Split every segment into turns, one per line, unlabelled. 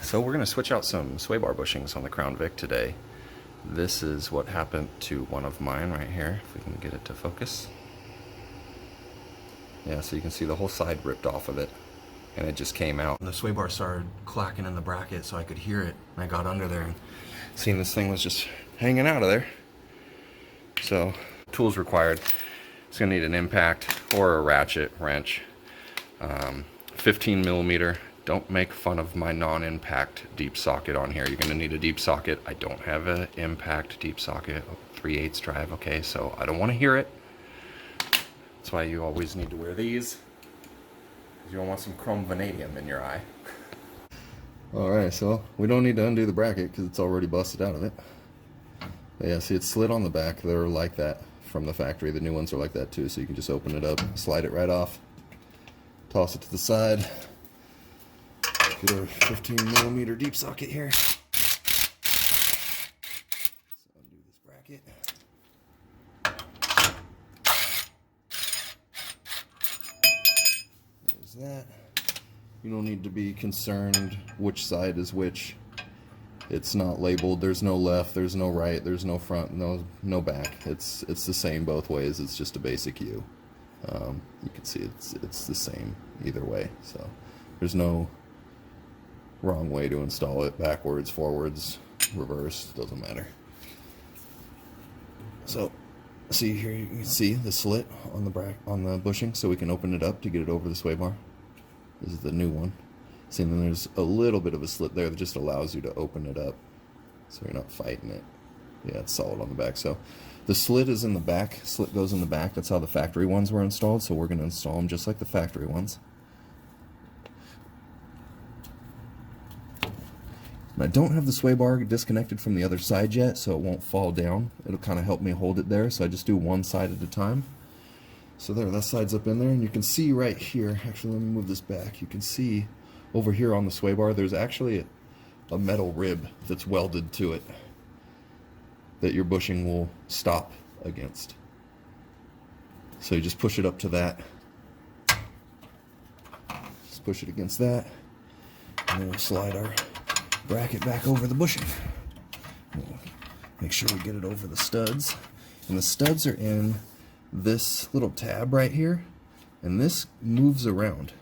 So we're going to switch out some sway bar bushings on the Crown Vic today. This is what happened to one of mine right here, if we can get it to focus. Yeah, so you can see the whole side ripped off of it, and it just came out. The sway bar started clacking in the bracket, so I could hear it, and I got under there and seen this thing was just hanging out of there. So, tools required. It's going to need an impact or a ratchet wrench. 15 millimeter. Don't make fun of my non-impact deep socket on here. You're going to need a deep socket. I don't have an impact deep socket, 3/8 drive, okay, so I don't want to hear it. That's why you always need to wear these. You don't want some chrome vanadium in your eye. Alright, so we don't need to undo the bracket because it's already busted out of it. But yeah, see, it's slid on the back. They're like that from the factory. The new ones are like that too, so you can just open it up, slide it right off, toss it to the side. Get our 15 millimeter deep socket here. Let's undo this bracket. There's that. You don't need to be concerned which side is which. It's not labeled. There's no left, there's no right, there's no front, no back. It's the same both ways. It's just a basic U. You can see it's the same either way. So there's no wrong way to install it. Backwards, forwards, reverse, doesn't matter. So see here, you can see the slit on the bushing, so we can open it up to get it over the sway bar. This is the new one. See, and then there's a little bit of a slit there that just allows you to open it up, so you're not fighting it. Yeah, it's solid on the back. So the slit is in the back. Slit goes in the back. That's how the factory ones were installed. So we're going to install them just like the factory ones. And I don't have the sway bar disconnected from the other side yet, so it won't fall down. It'll kind of help me hold it there, so I just do one side at a time. So there, that side's up in there, and you can see right here, actually let me move this back, you can see over here on the sway bar there's actually a metal rib that's welded to it that your bushing will stop against. So you just push it up to that, just push it against that, and then we'll slide our bracket back over the bushing. Make sure we get it over the studs, and the studs are in this little tab right here, and this moves around.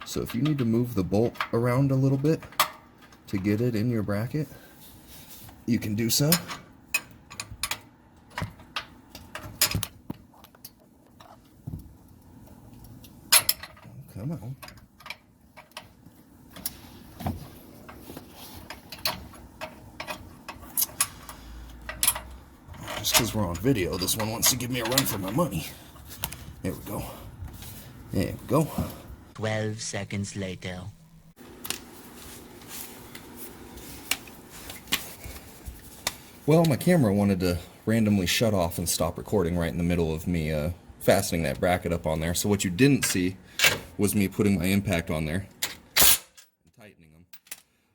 So if you need to move the bolt around a little bit to get it in your bracket, you can do so. Come on. Just because we're on video, this one wants to give me a run for my money. There we go. There we go.
12 seconds later.
Well, my camera wanted to randomly shut off and stop recording right in the middle of me fastening that bracket up on there. So what you didn't see was me putting my impact on there and tightening them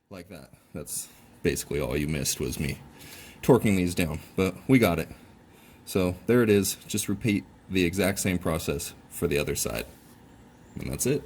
like that. That's basically all you missed, was me torquing these down, but we got it. So there it is. Just repeat the exact same process for the other side, and that's it.